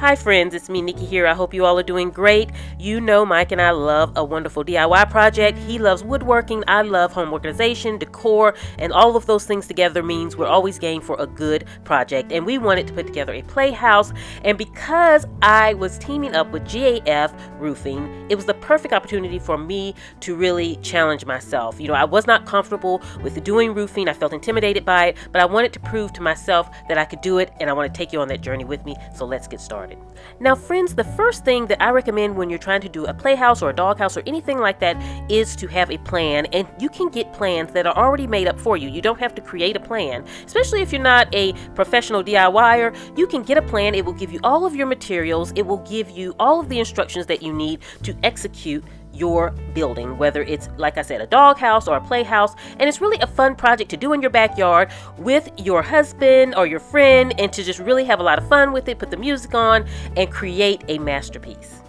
Hi friends, it's me Nikki here. I hope you all are doing great. You know Mike and I love a wonderful DIY project. He loves woodworking, I love home organization, decor, and all of those things together means we're always game for a good project. And we wanted to put together a playhouse, and because I was teaming up with GAF Roofing, it was the perfect opportunity for me to really challenge myself. You know, I was not comfortable with doing roofing. I felt intimidated by it, but I wanted to prove to myself that I could do it, and I want to take you on that journey with me. So let's get started. Now friends, the first thing that I recommend when you're trying to do a playhouse or a doghouse or anything like that is to have a plan, and you can get plans that are already made up for you. You don't have to create a plan, especially if you're not a professional DIYer. You can get a plan. It will give you all of your materials. It will give you all of the instructions that you need to execute your building, whether it's, like I said, a doghouse or a playhouse. And it's really a fun project to do in your backyard with your husband or your friend, and to just really have a lot of fun with it, put the music on, and create a masterpiece.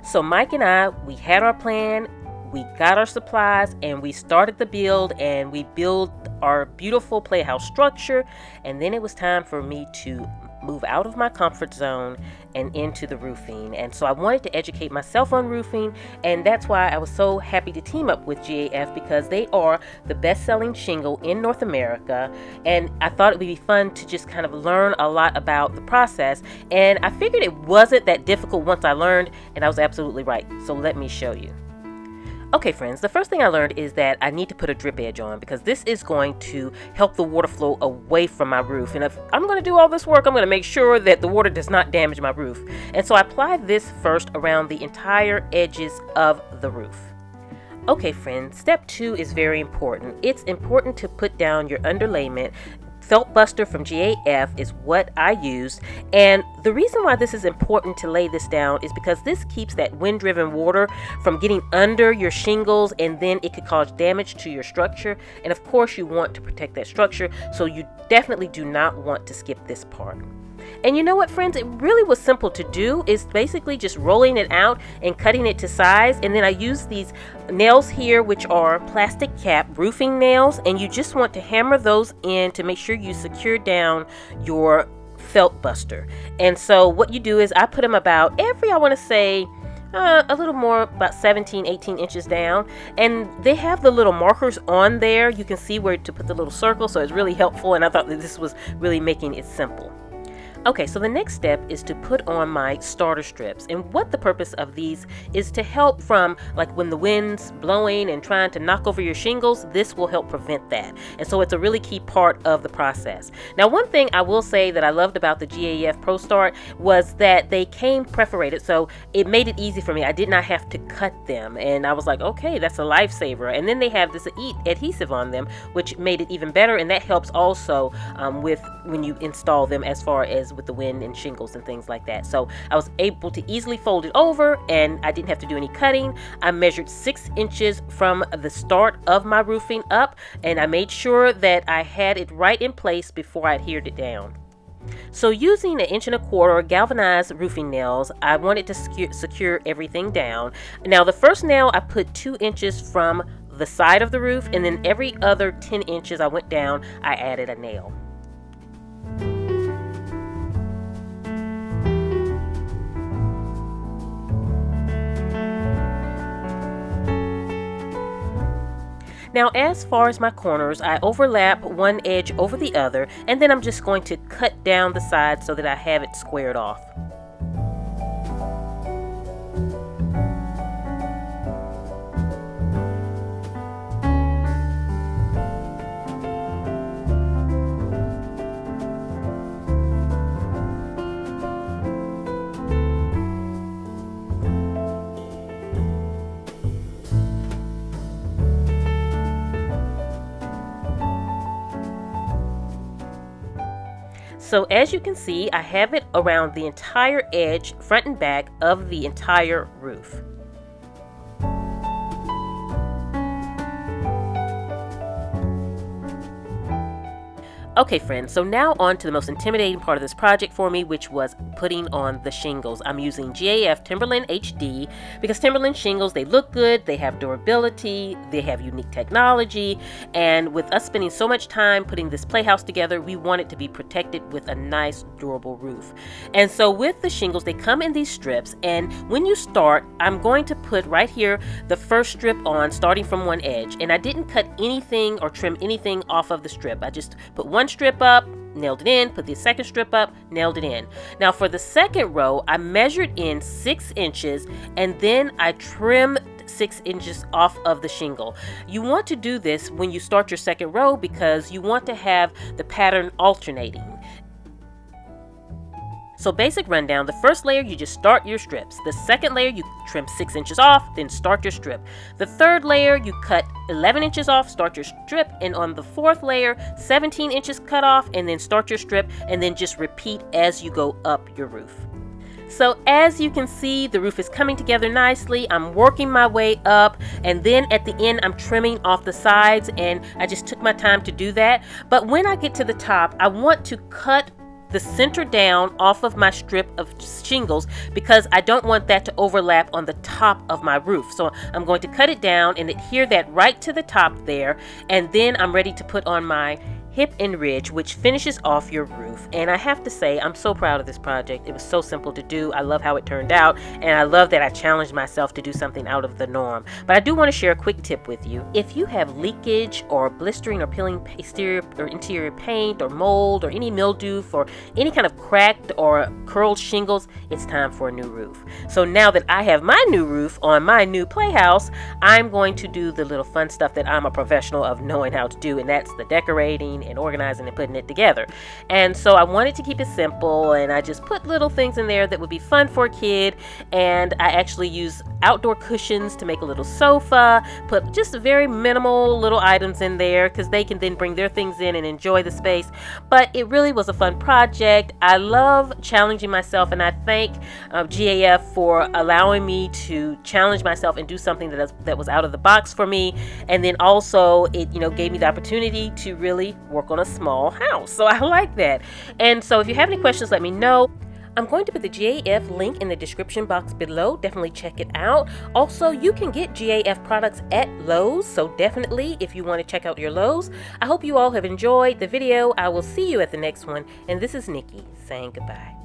So Mike and I, we had our plan, we got our supplies, and we started the build, and we built our beautiful playhouse structure. And then it was time for me to move out of my comfort zone and into the roofing. And so I wanted to educate myself on roofing, and that's why I was so happy to team up with GAF, because they are the best-selling shingle in North America. And I thought it would be fun to just kind of learn a lot about the process, and I figured it wasn't that difficult once I learned, and I was absolutely right. So let me show you. Okay friends, the first thing I learned is that I need to put a drip edge on, because this is going to help the water flow away from my roof. And if I'm going to do all this work, I'm going to make sure that the water does not damage my roof. And so I apply this first around the entire edges of the roof. Okay friends, step 2 is very important. It's important to put down your underlayment. Felt Buster from GAF is what I used, and the reason why this is important to lay this down is because this keeps that wind-driven water from getting under your shingles, and then it could cause damage to your structure. And of course you want to protect that structure, so you definitely do not want to skip this part. And you know what friends, it really was simple to do. It's basically just rolling it out and cutting it to size. And then I use these nails here, which are plastic cap roofing nails, and you just want to hammer those in to make sure you secure down your felt buster. And so what you do is I put them about every, I want to say, a little more, about 17-18 inches down, and they have the little markers on there. You can see where to put the little circle, so it's really helpful, and I thought that this was really making it simple. Okay, so the next step is to put on my starter strips, and what the purpose of these is to help from, like, when the wind's blowing and trying to knock over your shingles, this will help prevent that. And so it's a really key part of the process. Now, one thing I will say that I loved about the GAF Pro Start was that they came perforated, so it made it easy for me. I did not have to cut them, and I was like, okay, that's a lifesaver. And then they have this adhesive on them, which made it even better, and that helps also with when you install them, as far as with the wind and shingles and things like that. So I was able to easily fold it over, and I didn't have to do any cutting. I measured 6 inches from the start of my roofing up, and I made sure that I had it right in place before I adhered it down. So using 1.25 inch galvanized roofing nails, I wanted to secure everything down. Now the first nail I put 2 inches from the side of the roof, and then every other 10 inches I went down, I added a nail. Now, as far as my corners, I overlap one edge over the other, and then I'm just going to cut down the side so that I have it squared off. So as you can see, I have it around the entire edge, front and back, of the entire roof. Okay friends, so now on to the most intimidating part of this project for me, which was putting on the shingles. I'm using GAF Timberland HD because Timberland shingles, they look good, they have durability, they have unique technology, and with us spending so much time putting this playhouse together, we want it to be protected with a nice durable roof. And so with the shingles, they come in these strips, and when you start, I'm going to put right here the first strip on starting from one edge, and I didn't cut anything or trim anything off of the strip. I just put one strip up, nailed it in, put the second strip up, nailed it in. Now for the second row, I measured in 6 inches and then I trimmed 6 inches off of the shingle. You want to do this when you start your second row because you want to have the pattern alternating. So basic rundown, the first layer you just start your strips. The second layer you trim 6 inches off, then start your strip. The third layer you cut 11 inches off, start your strip, and on the fourth layer 17 inches cut off and then start your strip, and then just repeat as you go up your roof. So as you can see, the roof is coming together nicely. I'm working my way up, and then at the end I'm trimming off the sides, and I just took my time to do that. But when I get to the top, I want to cut the center down off of my strip of shingles because I don't want that to overlap on the top of my roof. So I'm going to cut it down and adhere that right to the top there, and then I'm ready to put on my hip and ridge, which finishes off your roof. And I have to say, I'm so proud of this project. It was so simple to do. I love how it turned out, and I love that I challenged myself to do something out of the norm. But I do want to share a quick tip with you. If you have leakage or blistering or peeling exterior or interior paint or mold or any mildew for any kind of cracked or curled shingles, it's time for a new roof. So now that I have my new roof on my new playhouse, I'm going to do the little fun stuff that I'm a professional of knowing how to do, and that's the decorating and organizing and putting it together. And so I wanted to keep it simple, and I just put little things in there that would be fun for a kid, and I actually use outdoor cushions to make a little sofa, put just very minimal little items in there because they can then bring their things in and enjoy the space. But it really was a fun project. I love challenging myself, and I thank GAF for allowing me to challenge myself and do something that was out of the box for me. And then also it gave me the opportunity to really work on a small house. So I like that. And so if you have any questions, let me know. I'm going to put the GAF link in the description box below. Definitely check it out. Also, you can get GAF products at Lowe's, so definitely if you want to check out your Lowe's. I hope you all have enjoyed the video. I will see you at the next one. And this is Nikki saying goodbye.